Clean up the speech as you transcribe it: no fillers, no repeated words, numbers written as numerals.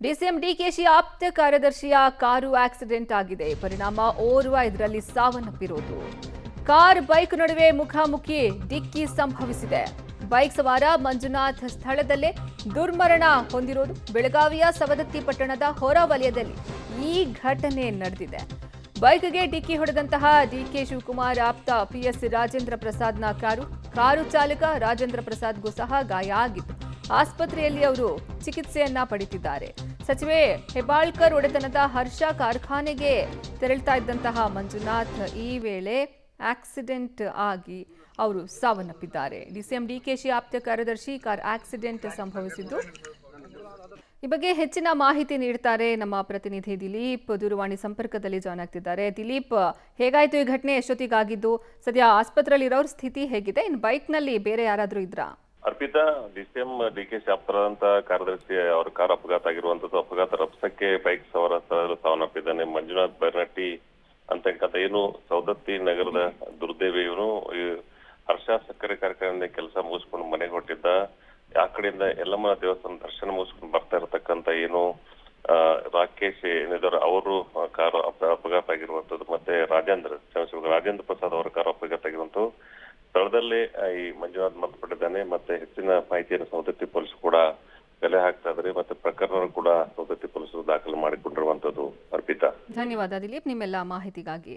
DCM DKShi ಆಪ್ತ ಕಾರ್ಯದರ್ಶಿಯ car accident ಆಗಿದೆ. ಪರಿಣಾಮ ಓರ್ವ ಇದರಲ್ಲಿ ಸಾವನ್ನಪ್ಪಿರೋದು. ಕಾರ್ ಬೈಕ್ ನಡುವೆ ಮುಖಾಮುಖಿ ಡಿಕ್ಕಿ ಸಂಭವಿಸಿದೆ. ಬೈಕ್ ಸವಾರ ಮಂಜುನಾಥ್ ಸ್ಥಳದಲ್ಲೇ ದುರ್ಮರಣ ಹೊಂದಿರೋದು. ಬೆಳಗಾವಿಯ ಸವದತ್ತಿ ಪಟ್ಟಣದ ಹೊರವಲಯದಲ್ಲಿ ಈ ಘಟನೆ ನಡೆದಿದೆ. ಬೈಕ್ಗೆ ಡಿಕ್ಕಿ ಹೊಡೆದಂತಹ ಡಿಕೆ ಶಿವಕುಮಾರ್ ಆಪ್ತ ಪಿಎಸ್ ರಾಜೇಂದ್ರ ಪ್ರಸಾದ್ನ ಕಾರು ಚಾಲಕ ರಾಜೇಂದ್ರ ಪ್ರಸಾದ್ಗೂ ಸಹ ಗಾಯ ಆಗಿತ್ತು. ಆಸ್ಪತ್ರೆಯಲ್ಲಿ ಅವರು ಚಿಕಿತ್ಸೆಯನ್ನ ಪಡೆದಿದ್ದಾರೆ. ಸಚಿವೆ ಹೆಬ್ಬಾಳ್ಕರ್ ಒಡೆತನದ ಹರ್ಷ ಕಾರ್ಖಾನೆಗೆ ತೆರಳುತ್ತಾ ಇದ್ದಂತಹ ಮಂಜುನಾಥ್ ಈ ವೇಳೆ ಆಕ್ಸಿಡೆಂಟ್ ಆಗಿ ಅವರು ಸಾವನ್ನಪ್ಪಿದ್ದಾರೆ. ಡಿಸಿಎಂ ಡಿಕೆಶಿ ಆಪ್ತ ಕಾರ್ಯದರ್ಶಿ ಕಾರ್ ಆಕ್ಸಿಡೆಂಟ್ ಸಂಭವಿಸಿದ್ದು. ಈ ಬಗ್ಗೆ ಹೆಚ್ಚಿನ ಮಾಹಿತಿ ನೀಡ್ತಾರೆ ನಮ್ಮ ಪ್ರತಿನಿಧಿ ದಿಲೀಪ್. ದೂರವಾಣಿ ಸಂಪರ್ಕದಲ್ಲಿ ಜಾಯ್ನ್ ಆಗ್ತಿದ್ದಾರೆ. ದಿಲೀಪ್, ಹೇಗಾಯ್ತು ಈ ಘಟನೆ? ಎಷ್ಟೊತ್ತಿಗಾಗಿದ್ದು? ಸದ್ಯ ಆಸ್ಪತ್ರೆಯಲ್ಲಿ ಇರೋರ ಸ್ಥಿತಿ ಹೇಗಿದೆ? ಇನ್ನು ಬೈಕ್ನಲ್ಲಿ ಬೇರೆ ಯಾರಾದ್ರೂ ಇದ್ರಾ? ಅರ್ಪಿತಾ, ಡಿಸಿಎಂ ಡಿಕೆಶಿ ಆಪ್ತರಾದಂತ ಕಾರ್ಯದರ್ಶಿ ಅವರ ಕಾರ್ ಅಪಘಾತ ಆಗಿರುವಂತದ್ದು. ಅಪಘಾತ ರಭಸಕ್ಕೆ ಬೈಕ್ ಸವಾರ ಸಾವನ್ನಪ್ಪಿದ್ದಾನೆ. ಮಂಜುನಾಥ್ ಬೈರ್ನಟ್ಟಿ ಅಂತಕ್ಕಂಥ ಏನು ಸವದತ್ತಿ ನಗರದ ದುರ್ದೇವಿ ಇವನು ಹರ್ಷ ಸಕ್ಕರೆ ಕಾರ್ಖಾನೆ ಕೆಲಸ ಮುಗಿಸ್ಕೊಂಡು ಮನೆಗೆ ಹೊರಟಿದ್ದ. ಆ ಕಡೆಯಿಂದ ಯಲ್ಲಮ್ಮನ ದೇವಸ್ಥಾನ ದರ್ಶನ ಮುಗಿಸ್ಕೊಂಡು ಬರ್ತಾ ಇರತಕ್ಕಂತ ಏನು ರಾಕೇಶ್ ಏನಿದ್ದಾರೆ ಅವರು ಕಾರು ಅಪಘಾತ ಆಗಿರುವಂತದ್ದು. ಮತ್ತೆ ರಾಜೇಂದ್ರ ಪ್ರಸಾದ್ ಅವರ ಕಾರು ಅಪಘಾತ ಆಗಿರುವಂತದ್ದು. ಸ್ಥಳದಲ್ಲೇ ಈ ಮಂಜುನಾಥ್ ಮೃತಪಟ್ಟಿದ್ದಾನೆ. ಮತ್ತೆ ಹೆಚ್ಚಿನ ಮಾಹಿತಿಯನ್ನು ಸವದತ್ತಿ ಪೊಲೀಸ್ ಕೂಡ ಕಲೆ ಹಾಕ್ತಾ ಇದ್ದಾರೆ. ಮತ್ತೆ ಪ್ರಕರಣ ಕೂಡ ಸವದತ್ತಿ ಪೊಲೀಸರು ದಾಖಲು ಮಾಡಿಕೊಂಡಿರುವಂತದ್ದು. ಅರ್ಪಿತಾ, ಧನ್ಯವಾದ ದಿಲೀಪ್ ನಿಮ್ಮೆಲ್ಲ ಮಾಹಿತಿಗಾಗಿ.